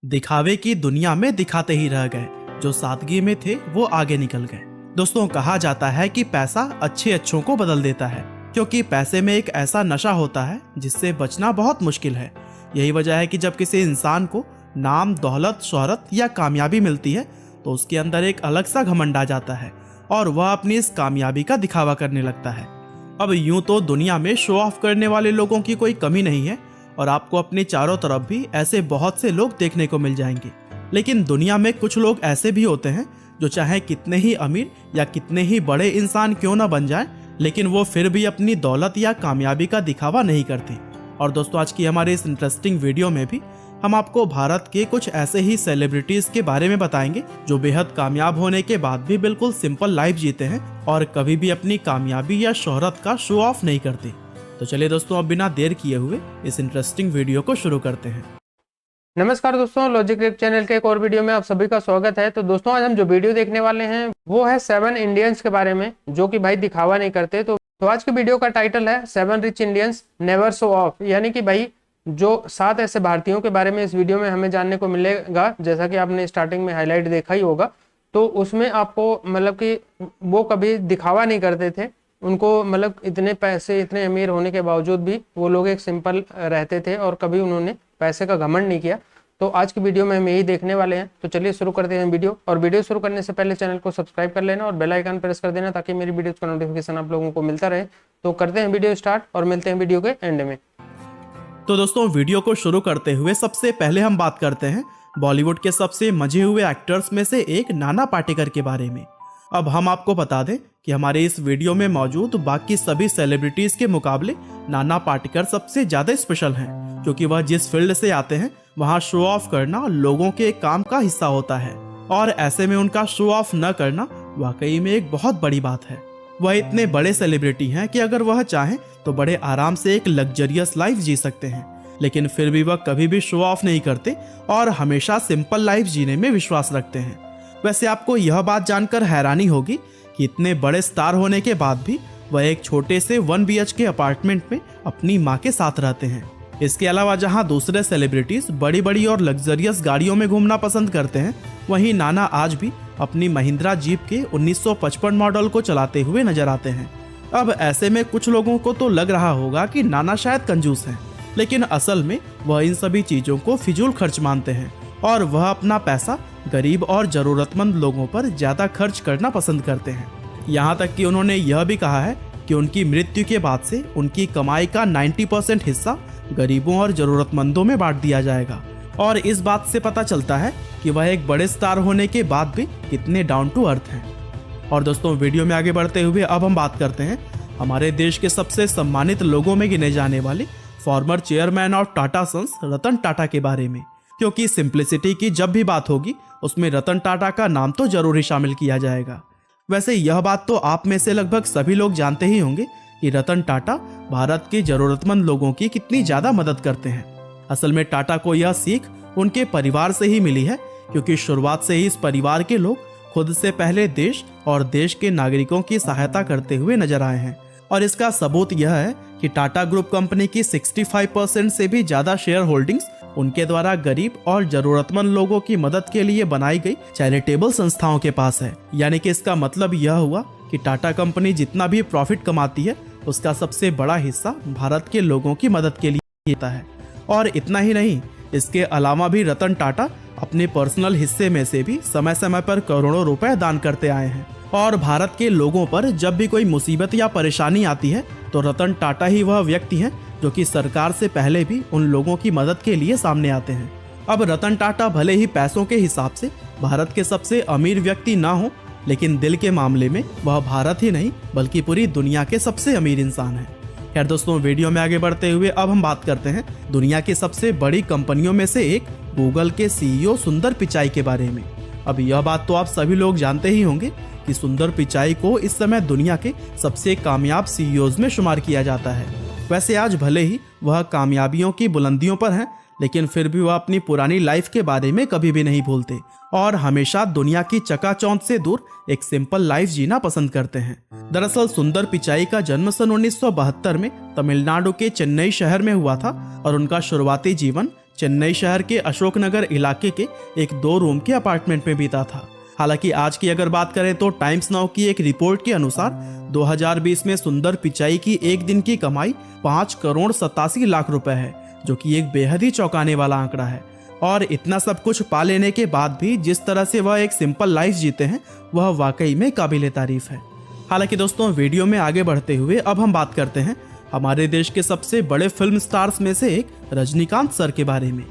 दिखावे की दुनिया में दिखाते ही रह गए, जो सादगी में थे वो आगे निकल गए। दोस्तों, कहा जाता है कि पैसा अच्छे अच्छों को बदल देता है, क्योंकि पैसे में एक ऐसा नशा होता है जिससे बचना बहुत मुश्किल है। यही वजह है कि जब किसी इंसान को नाम, दौलत, शोहरत या कामयाबी मिलती है तो उसके अंदर एक अलग सा घमंड आ जाता है और वह अपनी इस कामयाबी का दिखावा करने लगता है। अब यूं तो दुनिया में शो ऑफ करने वाले लोगों की कोई कमी नहीं है और आपको अपने चारों तरफ भी ऐसे बहुत से लोग देखने को मिल जाएंगे। लेकिन दुनिया में कुछ लोग ऐसे भी होते हैं जो चाहे कितने ही अमीर या कितने ही बड़े इंसान क्यों ना बन जाएं, लेकिन वो फिर भी अपनी दौलत या कामयाबी का दिखावा नहीं करते। और दोस्तों, आज की हमारे इस इंटरेस्टिंग वीडियो में भी हम आपको भारत के कुछ ऐसे ही सेलिब्रिटीज के बारे में बताएंगे जो बेहद कामयाब होने के बाद भी बिल्कुल सिंपल लाइफ जीते हैं और कभी भी अपनी कामयाबी या शोहरत का शो ऑफ नहीं करते। तो चलिए दोस्तों, अब बिना देर किए हुए इस इंटरेस्टिंग वीडियो को शुरू करते हैं। नमस्कार दोस्तों, लॉजिक क्रिक चैनल के एक और वीडियो में आप सभी का स्वागत है। तो दोस्तों, आज हम जो वीडियो देखने वाले हैं वो है 7 इंडियंस के बारे में जो कि भाई दिखावा नहीं करते। तो आज की वीडियो का टाइटल है 7 rich Indians never show off, यानी कि भाई जो 7 ऐसे भारतीयों के बारे में इस वीडियो में हमें जानने को मिलेगा। जैसा कि आपने स्टार्टिंग में हाईलाइट देखा ही होगा, तो उसमें आपको मतलब कि वो कभी दिखावा नहीं करते थे। उनको मतलब इतने पैसे, इतने अमीर होने के बावजूद भी वो लोग एक सिंपल रहते थे और कभी उन्होंने पैसे का घमंड नहीं किया। तो आज की वीडियो में हम यही देखने वाले हैं। तो चलिए शुरू करते हैं वीडियो। और वीडियो शुरू करने से पहले चैनल को सब्सक्राइब कर लेना और बेल आइकन प्रेस कर देना ताकि मेरी वीडियोस का नोटिफिकेशन आप लोगों को मिलता रहे। तो करते हैं वीडियो स्टार्ट और मिलते हैं वीडियो के एंड में। तो दोस्तों, वीडियो को शुरू करते हुए सबसे पहले हम बात करते हैं बॉलीवुड के सबसे मजे हुए एक्टर्स में से एक नाना पाटेकर के बारे में। अब हम आपको बता दें कि हमारे इस वीडियो में मौजूद बाकी सभी सेलिब्रिटीज के मुकाबले नाना पाटेकर सबसे ज्यादा स्पेशल हैं, क्योंकि वह जिस फील्ड से आते हैं वहां शो ऑफ करना लोगों के काम का हिस्सा होता है और ऐसे में उनका शो ऑफ न करना वाकई में एक बहुत बड़ी बात है। वह इतने बड़े सेलिब्रिटी हैं कि अगर वह चाहें तो बड़े आराम से एक लग्जरियस लाइफ जी सकते हैं, लेकिन फिर भी वह कभी भी शो ऑफ नहीं करते और हमेशा सिंपल लाइफ जीने में विश्वास रखते हैं। वैसे आपको यह बात जानकर हैरानी होगी कि इतने बड़े स्टार होने के बाद भी वह एक छोटे से 1 BHK अपार्टमेंट में अपनी माँ के साथ रहते हैं। इसके अलावा जहां दूसरे सेलिब्रिटीज बड़ी बड़ी और लग्जरियस गाड़ियों में घूमना पसंद करते हैं, वहीं नाना आज भी अपनी महिंद्रा जीप के 1955 मॉडल को चलाते हुए नजर आते हैं। अब ऐसे में कुछ लोगों को तो लग रहा होगा कि नाना शायद कंजूस हैं, लेकिन असल में वह इन सभी चीजों को फिजूल खर्च मानते हैं और वह अपना पैसा गरीब और जरूरतमंद लोगों पर ज्यादा खर्च करना पसंद करते हैं। यहाँ तक कि उन्होंने यह भी कहा है कि उनकी मृत्यु के बाद से उनकी कमाई का 90% हिस्सा गरीबों और जरूरतमंदों में बांट दिया जाएगा। और इस बात से पता चलता है कि वह एक बड़े स्टार होने के बाद भी कितने डाउन टू अर्थ हैं। और दोस्तों, वीडियो में आगे बढ़ते हुए अब हम बात करते हैं हमारे देश के सबसे सम्मानित लोगों में गिने जाने वाले former chairman of Tata sons Ratan Tata के बारे में, क्योंकि सिंप्लिसिटी की जब भी बात होगी उसमें रतन टाटा का नाम तो जरूर ही शामिल किया जाएगा। वैसे यह बात तो आप में से लगभग सभी लोग जानते ही होंगे कि रतन टाटा भारत के जरूरतमंद लोगों की कितनी ज्यादा मदद करते हैं। असल में टाटा को यह सीख उनके परिवार से ही मिली है, क्योंकि शुरुआत से ही इस परिवार के लोग खुद से पहले देश और देश के नागरिकों की सहायता करते हुए नजर आए हैं। और इसका सबूत यह है कि टाटा ग्रुप कंपनी की 65% से भी ज्यादा शेयर होल्डिंग्स उनके द्वारा गरीब और जरूरतमंद लोगों की मदद के लिए बनाई गई चैरिटेबल संस्थाओं के पास है। यानी कि इसका मतलब यह हुआ कि टाटा कंपनी जितना भी प्रॉफिट कमाती है उसका सबसे बड़ा हिस्सा भारत के लोगों की मदद के लिए देता है। और इतना ही नहीं, इसके अलावा भी रतन टाटा अपने पर्सनल हिस्से में से भी समय समय पर करोड़ों रुपए दान करते आए हैं। और भारत के लोगों पर जब भी कोई मुसीबत या परेशानी आती है तो रतन टाटा ही वह व्यक्ति हैं जो कि सरकार से पहले भी उन लोगों की मदद के लिए सामने आते हैं। अब रतन टाटा भले ही पैसों के हिसाब से भारत के सबसे अमीर व्यक्ति ना हो, लेकिन दिल के मामले में वह भारत ही नहीं बल्कि पूरी दुनिया के सबसे अमीर इंसान है। खैर दोस्तों, वीडियो में आगे बढ़ते हुए अब हम बात करते हैं दुनिया की सबसे बड़ी कंपनियों में से एक गूगल के CEO सुंदर पिचाई के बारे में। अब यह बात तो आप सभी लोग जानते ही होंगे कि सुंदर पिचाई को इस समय दुनिया के सबसे कामयाब CEOs में शुमार किया जाता है। वैसे आज भले ही वह कामयाबियों की बुलंदियों पर हैं, लेकिन फिर भी वह अपनी पुरानी लाइफ के बारे में कभी भी नहीं भूलते और हमेशा दुनिया की चकाचौंध से दूर एक सिंपल लाइफ जीना पसंद करते हैं। दरअसल सुंदर पिचाई का जन्म सन 1972 में तमिलनाडु के चेन्नई शहर में हुआ था और उनका शुरुआती जीवन चेन्नई शहर के अशोकनगर इलाके के एक 2 रूम के अपार्टमेंट में बीता था। हालांकि आज की अगर बात करें तो टाइम्स नाउ की एक रिपोर्ट के अनुसार 2020 में सुंदर पिचाई की एक दिन की कमाई 5,87,00,000 रुपए है, जो कि एक बेहद ही चौंकाने वाला आंकड़ा है। और इतना सब कुछ पा लेने के बाद भी जिस तरह से वह एक सिंपल लाइफ जीते हैं वह वाकई में काबिले तारीफ है। हालांकि दोस्तों, वीडियो में आगे बढ़ते हुए अब हम बात करते हैं हमारे देश के सबसे बड़े फिल्म स्टार्स में से एक रजनीकांत सर के बारे में।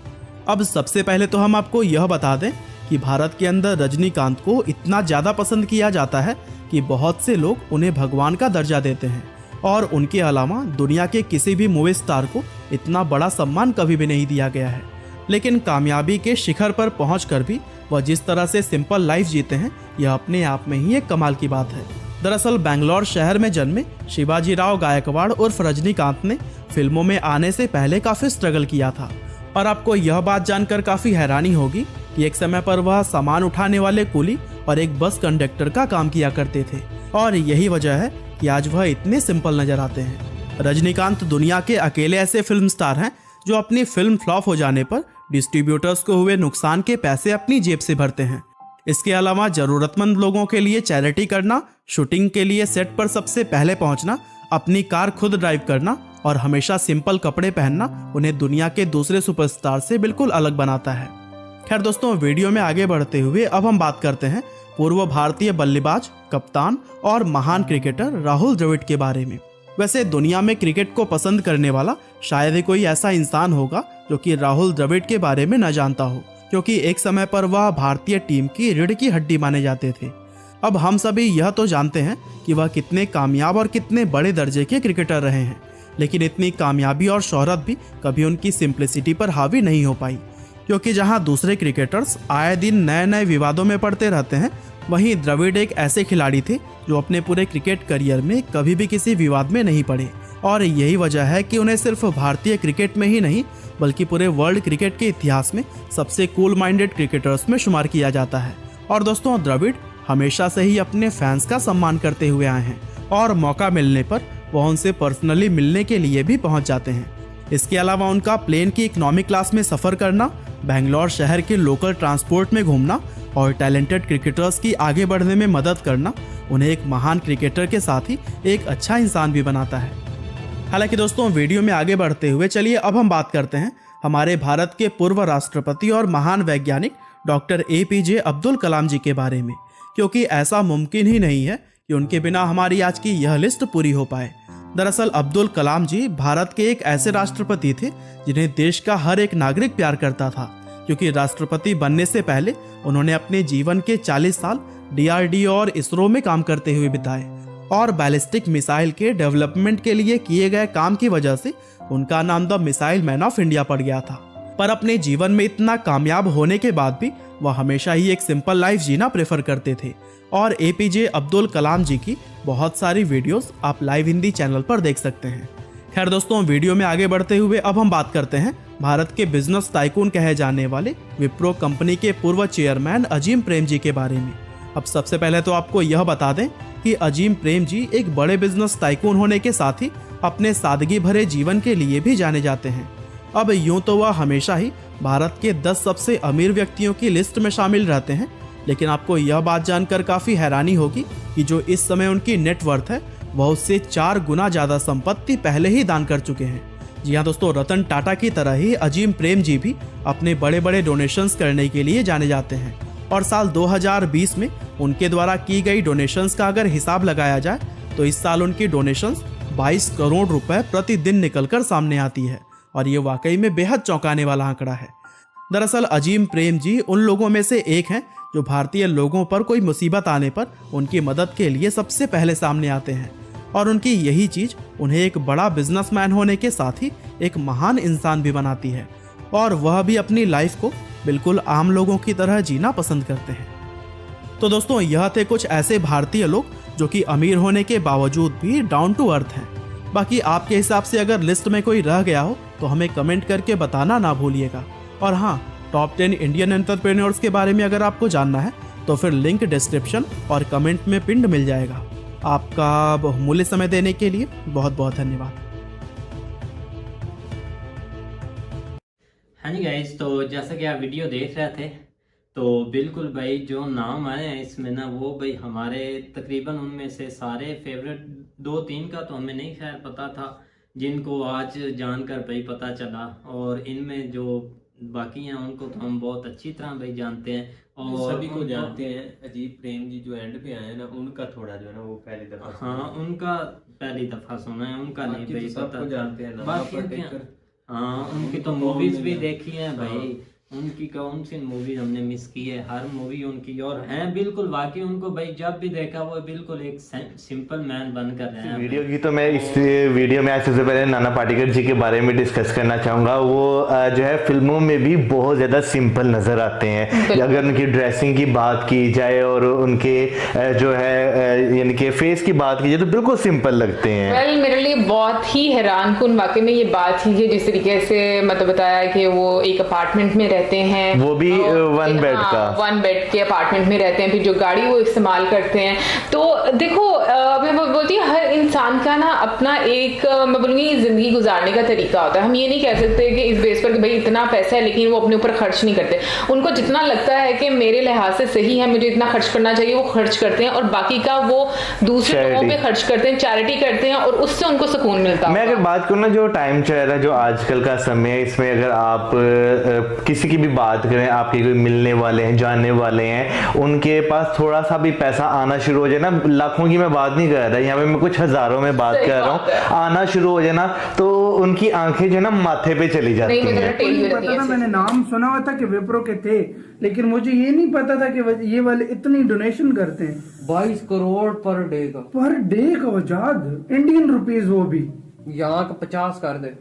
अब सबसे पहले तो हम आपको यह बता दें कि भारत के अंदर रजनीकांत को इतना ज़्यादा पसंद किया जाता है कि बहुत से लोग उन्हें भगवान का दर्जा देते हैं, और उनके अलावा दुनिया के किसी भी मूवी स्टार को इतना बड़ा सम्मान कभी भी नहीं दिया गया है। लेकिन कामयाबी के शिखर पर पहुंचकर भी वह जिस तरह से सिंपल लाइफ जीते हैं, यह अपने आप में ही एक कमाल की बात है। दरअसल बेंगलोर शहर में जन्मे शिवाजीराव गायकवाड़ उर्फ रजनीकांत ने फिल्मों में आने से पहले काफ़ी स्ट्रगल किया था। और आपको यह बात जानकर काफ़ी हैरानी होगी कि एक समय पर वह सामान उठाने वाले कुली और एक बस कंडक्टर का काम किया करते थे, और यही वजह है कि आज वह इतने सिंपल नजर आते हैं। रजनीकांत दुनिया के अकेले ऐसे फिल्म स्टार हैं जो अपनी फिल्म फ्लॉप हो जाने पर डिस्ट्रीब्यूटर्स को हुए नुकसान के पैसे अपनी जेब से भरते हैं। इसके अलावा जरूरतमंद लोगों के लिए चैरिटी करना, शूटिंग के लिए सेट पर सबसे पहले पहुंचना, अपनी कार खुद ड्राइव करना और हमेशा सिंपल कपड़े पहनना उन्हें दुनिया के दूसरे सुपरस्टार से बिल्कुल अलग बनाता है। खैर दोस्तों, वीडियो में आगे बढ़ते हुए अब हम बात करते हैं पूर्व भारतीय बल्लेबाज, कप्तान और महान क्रिकेटर राहुल द्रविड़ के बारे में। वैसे दुनिया में क्रिकेट को पसंद करने वाला शायद ही कोई ऐसा इंसान होगा जो कि राहुल द्रविड़ के बारे में न जानता हो, क्योंकि एक समय पर वह भारतीय टीम की रीढ़ की हड्डी माने जाते थे। अब हम सभी यह तो जानते हैं कि वह कितने कामयाब और कितने बड़े दर्जे के क्रिकेटर रहे हैं, लेकिन इतनी कामयाबी और शोहरत भी कभी उनकी सिंप्लिसिटी पर हावी नहीं हो पाई, क्योंकि जहां दूसरे क्रिकेटर्स आए दिन नए नए विवादों में पड़ते रहते हैं, वहीं द्रविड़ एक ऐसे खिलाड़ी थे जो अपने पूरे क्रिकेट करियर में कभी भी किसी विवाद में नहीं पड़े। और यही वजह है कि उन्हें सिर्फ भारतीय क्रिकेट में ही नहीं बल्कि पूरे वर्ल्ड क्रिकेट के इतिहास में सबसे कूल माइंडेड क्रिकेटर्स में शुमार किया जाता है। और दोस्तों, द्रविड़ हमेशा से ही अपने फैंस का सम्मान करते हुए आए हैं, और मौका मिलने पर वह उनसे पर्सनली मिलने के लिए भी पहुंच जाते हैं। इसके अलावा उनका प्लेन की इकोनॉमी क्लास में सफ़र करना, बेंगलोर शहर के लोकल ट्रांसपोर्ट में घूमना और टैलेंटेड क्रिकेटर्स की आगे बढ़ने में मदद करना उन्हें एक महान क्रिकेटर के साथ ही एक अच्छा इंसान भी बनाता है। हालांकि दोस्तों, वीडियो में आगे बढ़ते हुए चलिए अब हम बात करते हैं हमारे भारत के पूर्व राष्ट्रपति और महान वैज्ञानिक डॉक्टर APJ अब्दुल कलाम जी के बारे में, क्योंकि ऐसा मुमकिन ही नहीं है कि उनके बिना हमारी आज की यह लिस्ट पूरी हो पाए। दरअसल अब्दुल कलाम जी भारत के एक ऐसे राष्ट्रपति थे जिन्हें देश का हर एक नागरिक प्यार करता था, क्योंकि राष्ट्रपति बनने से पहले उन्होंने अपने जीवन के 40 साल DRDO और इसरो में काम करते हुए बिताए, और बैलिस्टिक मिसाइल के डेवलपमेंट के लिए किए गए काम की वजह से उनका नाम the missile man of India पड़ गया था। पर अपने जीवन में इतना कामयाब होने के बाद भी वह हमेशा ही एक सिंपल लाइफ जीना प्रेफर करते थे, और APJ अब्दुल कलाम जी की बहुत सारी वीडियोस आप लाइव हिंदी चैनल पर देख सकते हैं। खैर दोस्तों, वीडियो में आगे बढ़ते हुए अब हम बात करते हैं भारत के बिजनेस टाइकून कहे जाने वाले विप्रो कंपनी के पूर्व चेयरमैन अजीम प्रेम जी के बारे में। अब सबसे पहले तो आपको यह बता दें कि अजीम प्रेम जी एक बड़े बिजनेस टाइकून होने के साथ ही अपने सादगी भरे जीवन के लिए भी जाने जाते हैं। अब यूं तो वह हमेशा ही भारत के 10 सबसे अमीर व्यक्तियों की लिस्ट में शामिल रहते हैं, लेकिन आपको यह बात जानकर काफ़ी हैरानी होगी कि जो इस समय उनकी नेटवर्थ है वह उससे 4 गुना ज़्यादा संपत्ति पहले ही दान कर चुके हैं। जी हाँ दोस्तों, रतन टाटा की तरह ही अजीम प्रेम जी भी अपने बड़े बड़े डोनेशंस करने के लिए जाने जाते हैं, और साल 2020 में उनके द्वारा की गई डोनेशंस का अगर हिसाब लगाया जाए तो इस साल उनकी डोनेशंस 22 करोड़ रुपए प्रतिदिन निकलकर सामने आती है, और ये वाकई में बेहद चौंकाने वाला आंकड़ा है। दरअसल अजीम प्रेम जी उन लोगों में से एक हैं जो भारतीय लोगों पर कोई मुसीबत आने पर उनकी मदद के लिए सबसे पहले सामने आते हैं, और उनकी यही चीज़ उन्हें एक बड़ा बिजनेसमैन होने के साथ ही एक महान इंसान भी बनाती है, और वह भी अपनी लाइफ को बिल्कुल आम लोगों की तरह जीना पसंद करते हैं। तो दोस्तों, यह थे कुछ ऐसे भारतीय लोग जो कि अमीर होने के बावजूद भी डाउन टू अर्थ हैं। बाकी आपके हिसाब से अगर लिस्ट में कोई रह गया हो तो हमें कमेंट करके बताना ना भूलिएगा। और हाँ, टॉप 10 इंडियन एंटरप्रेन्योर्स के बारे में अगर आपको जानना है तो फिर लिंक डिस्क्रिप्शन और कमेंट में पिंड मिल जाएगा। आपका बहुमूल्य समय देने के लिए बहुत बहुत धन्यवाद। हाँ जी गाइस, गाइस, तो जैसा कि आप वीडियो देख रहे थे, तो बिल्कुल भाई जो नाम आए हैं इसमें ना, वो भाई हमारे तकरीबन उनमें से सारे फेवरेट, दो तीन का तो हमें नहीं खैर पता था, जिनको आज जानकर भाई पता चला। और इनमें जो बाकी हैं उनको तो हम बहुत अच्छी तरह भाई जानते हैं और सभी को जानते हैं। अजीब प्रेम जी जो एंड पे आए हैं ना, उनका थोड़ा जो है ना वो पहली दफा हाँ, उनका पहली दफा सुना है, उनका नहीं बाकी भाई तो सबको पता जानते हैं ना, बाकी पाटेकर। हाँ, उनकी तो उनको मूवीज कौन भी नहीं देखी हैं भाई। उनकी कौन सी मूवी हमने मिस की है, हर मूवी उनकी। और हैं बिल्कुल वाकई, उनको भाई जब भी देखा वो बिल्कुल एक सिंपल मैन बनकर रहे हैं। वीडियो की तो मैं इस वीडियो में आज सबसे पहले नाना पाटेकर जी के बारे में डिस्कस करना चाहूँगा। वो जो है फिल्मों में भी बहुत ज़्यादा सिंपल नज़र आते हैं। अगर उनकी ड्रेसिंग की बात की जाए और उनके जो है यानी कि फेस की बात की जाए तो बिल्कुल सिंपल लगते हैं। वेल मेरे लिए बहुत ही हैरान कुन वाकई में ये बात ही है, जिस तरीके से मतलब बताया कि वो एक अपार्टमेंट में रहते हैं, वो भी वन बेड का, वन बेड के अपार्टमेंट में रहते हैं, फिर जो गाड़ी वो इस्तेमाल करते हैं। तो देखो मैं बोलती हूँ हर इंसान का ना अपना एक मैं बोलूँगी जिंदगी गुजारने का तरीका होता है। हम ये नहीं कह सकते कि इस बेस पर कि भाई इतना पैसा है लेकिन वो अपने ऊपर खर्च नहीं करते। उनको जितना लगता है कि मेरे लिहाज से सही है, मुझे इतना खर्च करना चाहिए, वो खर्च करते हैं और बाकी का वो दूसरे लोगों पे खर्च करते हैं, चैरिटी करते हैं और उससे उनको सुकून मिलता है। मैं अगर बात करूँ ना, जो टाइम चल रहा है, जो आजकल का समय है, इसमें अगर आप किसी की भी बात करें, आपके कोई मिलने वाले हैं, जानने वाले हैं, उनके पास थोड़ा सा भी पैसा आना शुरू हो जाए ना, लाखों की मैं बात नहीं कर रहा, यहाँ पे मैं कुछ हजारों में बात कर रहा हूँ, आना शुरू हो जाए ना तो उनकी आंखें जो है ना माथे पे चली जाती हैं। नहीं पता था, मैंने नाम सुना हुआ था कि विप्रो के थे, लेकिन मुझे ये नहीं पता था कि ये वाले इतनी डोनेशन करते हैं। 22 करोड़ पर डे का, पर डे का वजाद, इंडियन रुपीस, वो भी यहाँ का 50 कर दे।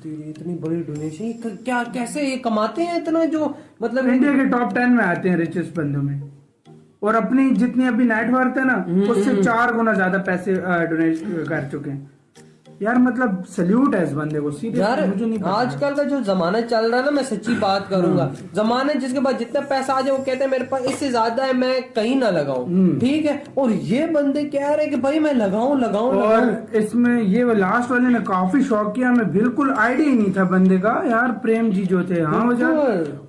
इतनी बड़ी डोनेशन, क्या कैसे ये कमाते हैं इतना, जो मतलब इंडिया के टॉप 10 में आते हैं रिचेस्ट बंदों में, और अपनी जितनी अभी नेटवर्थ है ना उससे 4 गुना ज्यादा पैसे डोनेट कर चुके हैं यार। मतलब सल्यूट है इस बंदे को, सीरियसली यार। मुझे नहीं पता। आजकल का जो जमाना चल रहा है ना, मैं सच्ची बात करूंगा, जमाने जिसके पास जितना पैसा आ जाए वो कहते हैं मेरे पास इससे ज्यादा है, मैं कहीं ना लगाऊं, ठीक है। और ये बंदे कह रहे हैं कि भाई मैं लगाऊं। और इसमें ये लास्ट वाले ने काफी शौक किया, हमें बिल्कुल आइडिया ही नहीं था बंदे का यार। प्रेम जी जो थे, हाँ वजह,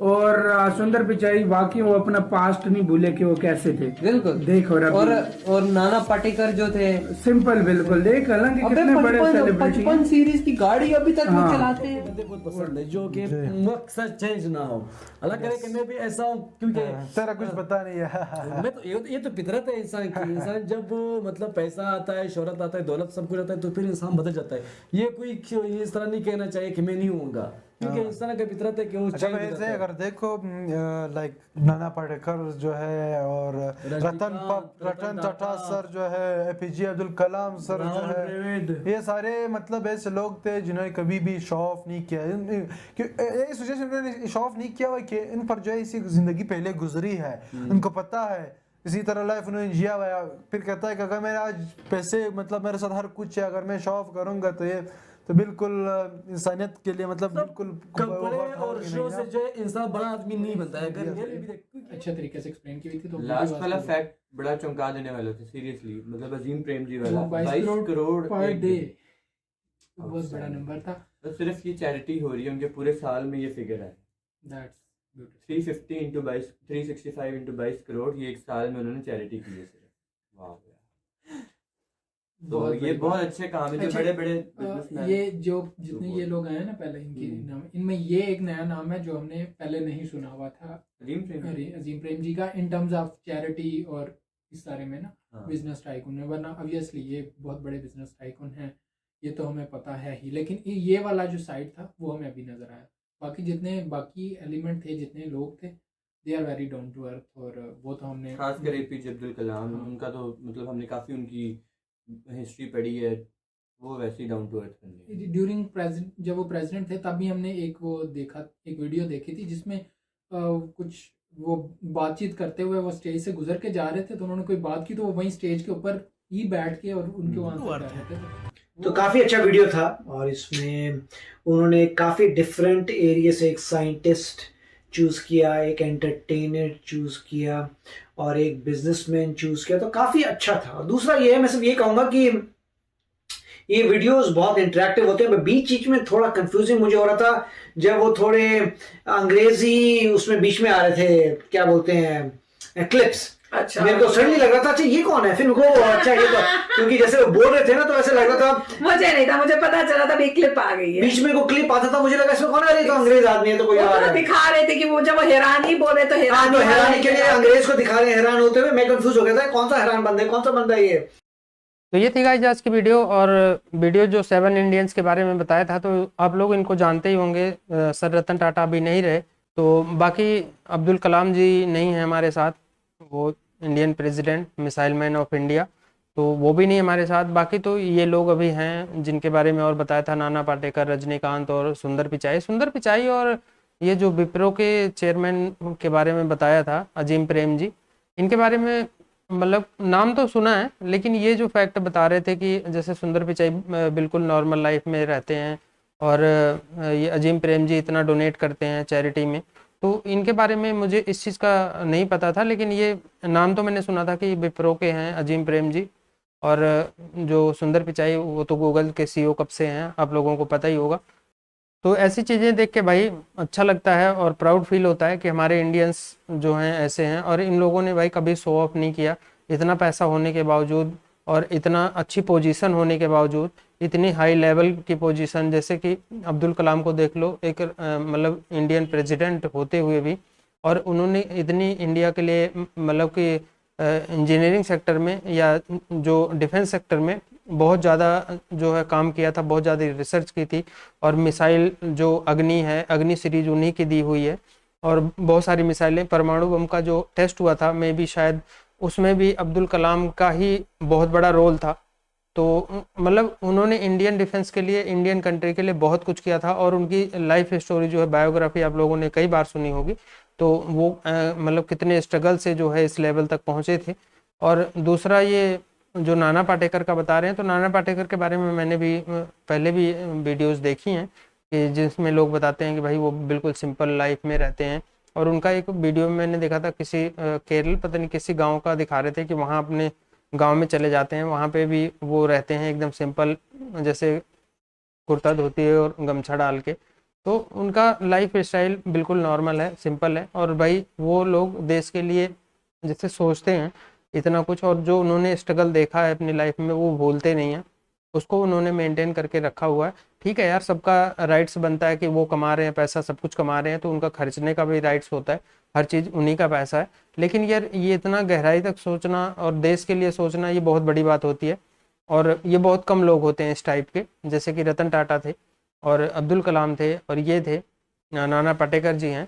और सुंदर पिचाई, बाकी वो अपना पास्ट नहीं भूले कि वो कैसे थे, बिल्कुल देख। और नाना पाटेकर जो थे, सिंपल बिल्कुल देख, हालांकि कितने बड़े 55 सीरीज की गाड़ी अभी तक वो चलाते हैं। बंदे बहुत पसंद है जो कि मकसद चेंज ना हो। अल्लाह करे कि मैं भी ऐसा हूँ, क्योंकि तेरा कुछ पता नहीं है। मैं तो ये तो फितरत है इंसान की। इंसान जब मतलब पैसा आता है, शोहरत आता है, दौलत सब कुछ आता है, तो फिर इंसान बदल जाता है। ये कोई इस तरह नहीं कहना चाहिए कि मैं नहीं होऊंगा, क्योंकि इंसान का फितरत है कि वो अच्छा, वैसे अगर देखो लाइक नाना पाटेकर जो है, और रतन टाटा सर जो है, एपीजे अब्दुल कलाम सर जो है, ये सारे मतलब ऐसे लोग थे जिन्होंने कभी भी शो ऑफ नहीं किया। इस वजह से उन्होंने शो ऑफ नहीं किया हुआ कि इन पर जो है इसी जिंदगी पहले गुजरी है, उनको पता है इसी तरह लाइफ उन्होंने जिया हुआ है। फिर कहता है कि अगर मेरे आज पैसे, मतलब मेरे साथ हर कुछ है, अगर मैं शो ऑफ करूंगा तो ये तो बिल्कुल इंसानियत के लिए मतलब बिल्कुल बड़े और शो से जो है इंसान बड़ा आदमी नहीं बनता है। अगर ये भी अच्छे तरीके से एक्सप्लेन की हुई थी। तो लास्ट वाला फैक्ट बड़ा चौंका देने वाला था सीरियसली, मतलब अजीम प्रेम जी वाला 22 करोड़ पर डे बहुत बड़ा नंबर था। तो सिर्फ ये चैरिटी हो रही है उनके पूरे साल में, ये फिगर है दैट्स 350 into 22, 365 into 22 करोड़, ये एक साल में उन्होंने चैरिटी की है सिर्फ। वाह, तो ये बहुत अच्छे काम है। जो बड़े बड़े बिजनेसमैन, ये जो जितने ये लोग आए ना पहले, इनके नाम, इनमें ये एक नया नाम है जो हमने पहले नहीं सुना हुआ था, अजीम प्रेम जी का, इन टर्म्स ऑफ चैरिटी और इस सारे में ना बिजनेस टाइकून है। वरना ऑब्वियसली ये बहुत बड़े बिजनेस टाइकून हैं, ये तो हमें पता है ही, लेकिन ये वाला जो साइड था वो हमें अभी नजर आया। बाकी जितने बाकी एलिमेंट थे, जितने लोग थे, they are very down to earth, और वो तो हमने खासकर एपीजे अब्दुल कलाम, उनका तो मतलब हमने काफी उनकी हिस्ट्री पढ़ी है, वो वैसे ही डाउन टू अर्थ बंदे। ड्यूरिंग प्रेजेंट, जब वो प्रेसिडेंट थे तब भी हमने एक वो देखा, एक वीडियो देखी थी जिसमें कुछ वो बातचीत करते हुए वो स्टेज से गुजर के जा रहे थे, तो उन्होंने कोई बात की तो वो वहीं स्टेज के ऊपर ही बैठ के और उनके वहाँ तो काफ़ी अच्छा वीडियो था। और इसमें उन्होंने काफ़ी डिफरेंट एरिया से एक साइंटिस्ट चूज़ किया, एक एंटरटेनर चूज़ किया और एक बिजनेसमैन चूज़ किया, तो काफ़ी अच्छा था। और दूसरा ये है, मैं सिर्फ ये कहूँगा कि ये वीडियोस बहुत इंटरेक्टिव होते हैं। बीच में थोड़ा कंफ्यूजिंग मुझे हो रहा था जब वो थोड़े अंग्रेजी उसमें बीच में आ रहे थे, क्या बोलते हैं, क्लिप्स। अच्छा, मेरे को सडनली लग रहा था अच्छा ये कौन है, फिर मेरे को अच्छा ये तो, क्योंकि जैसे वो बोल रहे थे ना तो ऐसे लग रहा था, मुझे नहीं था, मुझे पता चला था एक क्लिप आ गई है बीच में को क्लिप आता था, मुझे लगा इसमें कौन है, तो अंग्रेज आदमी है तो कोई और है। दिखा रहे थे कि वो जब वो हैरानी बोले तो हैरानी, तो हैरानी के लिए अंग्रेज को दिखा रहे हैं हैरान होते हुए। मैं कंफ्यूज हो गया था कौन सा हैरान बंदा है, कौन सा बंदा ये। तो ये थी गाइस आज की वीडियो, और वीडियो जो 7 इंडियंस के बारे में बताया था, तो आप लोग इनको जानते ही होंगे। सर रतन टाटा अभी नहीं रहे, तो बाकी अब्दुल कलाम जी नहीं है हमारे साथ, वो Indian president, missile man of India, तो वो भी नहीं हमारे साथ। बाकी तो ये लोग अभी हैं जिनके बारे में और बताया था, नाना पाटेकर, रजनीकांत और सुंदर पिचाई और ये जो विप्रो के चेयरमैन के बारे में बताया था, अजीम प्रेम जी, इनके बारे में मतलब नाम तो सुना है, लेकिन ये जो फैक्ट बता रहे थे कि जैसे सुंदर पिचाई बिल्कुल नॉर्मल लाइफ में रहते हैं और ये अजीम प्रेम जी इतना डोनेट करते हैं चैरिटी में, तो इनके बारे में मुझे इस चीज़ का नहीं पता था। लेकिन ये नाम तो मैंने सुना था कि विप्रो के हैं अजीम प्रेम जी, और जो सुंदर पिचाई वो तो गूगल के CEO कब से हैं, आप लोगों को पता ही होगा। तो ऐसी चीज़ें देख के भाई अच्छा लगता है और प्राउड फील होता है कि हमारे इंडियंस जो हैं ऐसे हैं, और इन लोगों ने भाई कभी शो ऑफ नहीं किया, इतना पैसा होने के बावजूद और इतना अच्छी पोजीशन होने के बावजूद, इतनी हाई लेवल की पोजीशन, जैसे कि अब्दुल कलाम को देख लो, एक मतलब इंडियन प्रेसिडेंट होते हुए भी, और उन्होंने इतनी इंडिया के लिए मतलब कि इंजीनियरिंग सेक्टर में या जो डिफेंस सेक्टर में बहुत ज़्यादा जो है काम किया था, बहुत ज़्यादा रिसर्च की थी, और मिसाइल जो अग्नि है, अग्नि सीरीज उन्हीं की दी हुई है, और बहुत सारी मिसाइलें, परमाणु बम का जो टेस्ट हुआ था मे भी शायद उसमें भी अब्दुल कलाम का ही बहुत बड़ा रोल था। तो मतलब उन्होंने इंडियन डिफेंस के लिए, इंडियन कंट्री के लिए बहुत कुछ किया था, और उनकी लाइफ स्टोरी जो है, बायोग्राफी आप लोगों ने कई बार सुनी होगी, तो वो मतलब कितने स्ट्रगल से जो है इस लेवल तक पहुँचे थे। और दूसरा ये जो नाना पाटेकर का बता रहे हैं, तो नाना पाटेकर के बारे में मैंने भी पहले भी वीडियोस देखी हैं कि जिसमें लोग बताते हैं कि भाई वो बिल्कुल सिंपल लाइफ में रहते हैं। और उनका एक वीडियो में मैंने देखा था, किसी केरल पता नहीं किसी गांव का दिखा रहे थे कि वहाँ अपने गांव में चले जाते हैं, वहाँ पे भी वो रहते हैं एकदम सिंपल, जैसे कुर्ता धोती है और गमछा डाल के, तो उनका लाइफ स्टाइल बिल्कुल नॉर्मल है, सिंपल है। और भाई वो लोग देश के लिए जैसे सोचते हैं इतना कुछ, और जो उन्होंने स्ट्रगल देखा है अपनी लाइफ में वो भूलते नहीं हैं, उसको उन्होंने मेंटेन करके रखा हुआ है। ठीक है यार, सबका राइट्स बनता है कि वो कमा रहे हैं पैसा, सब कुछ कमा रहे हैं, तो उनका खर्चने का भी राइट्स होता है, हर चीज़ उन्हीं का पैसा है। लेकिन यार ये इतना गहराई तक सोचना और देश के लिए सोचना, ये बहुत बड़ी बात होती है, और ये बहुत कम लोग होते हैं इस टाइप के, जैसे कि रतन टाटा थे और अब्दुल कलाम थे और ये थे नाना पाटेकर जी हैं,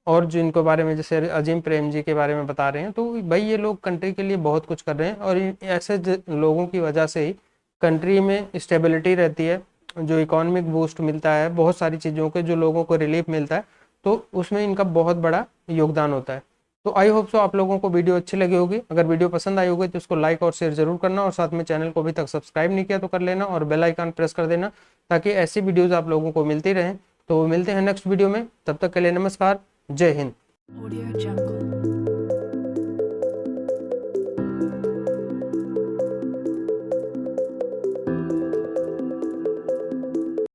और जिनको बारे में जैसे अजीम प्रेम जी के बारे में बता रहे हैं, तो भाई ये लोग कंट्री के लिए बहुत कुछ कर रहे हैं, और ऐसे लोगों की वजह से ही कंट्री में स्टेबिलिटी रहती है, जो इकोनॉमिक बूस्ट मिलता है, बहुत सारी चीज़ों के जो लोगों को रिलीफ मिलता है, तो उसमें इनका बहुत बड़ा योगदान होता है। तो आई होप सो आप लोगों को वीडियो अच्छी लगी होगी। अगर वीडियो पसंद आई होगी तो उसको लाइक और शेयर जरूर करना, और साथ में चैनल को अभी तक सब्सक्राइब नहीं किया तो कर लेना, और बेल आइकन प्रेस कर देना, ताकि ऐसी वीडियोज़ आप लोगों को मिलती रहें। तो मिलते हैं नेक्स्ट वीडियो में, तब तक के लिए नमस्कार, जय हिंद। Audio Jungle.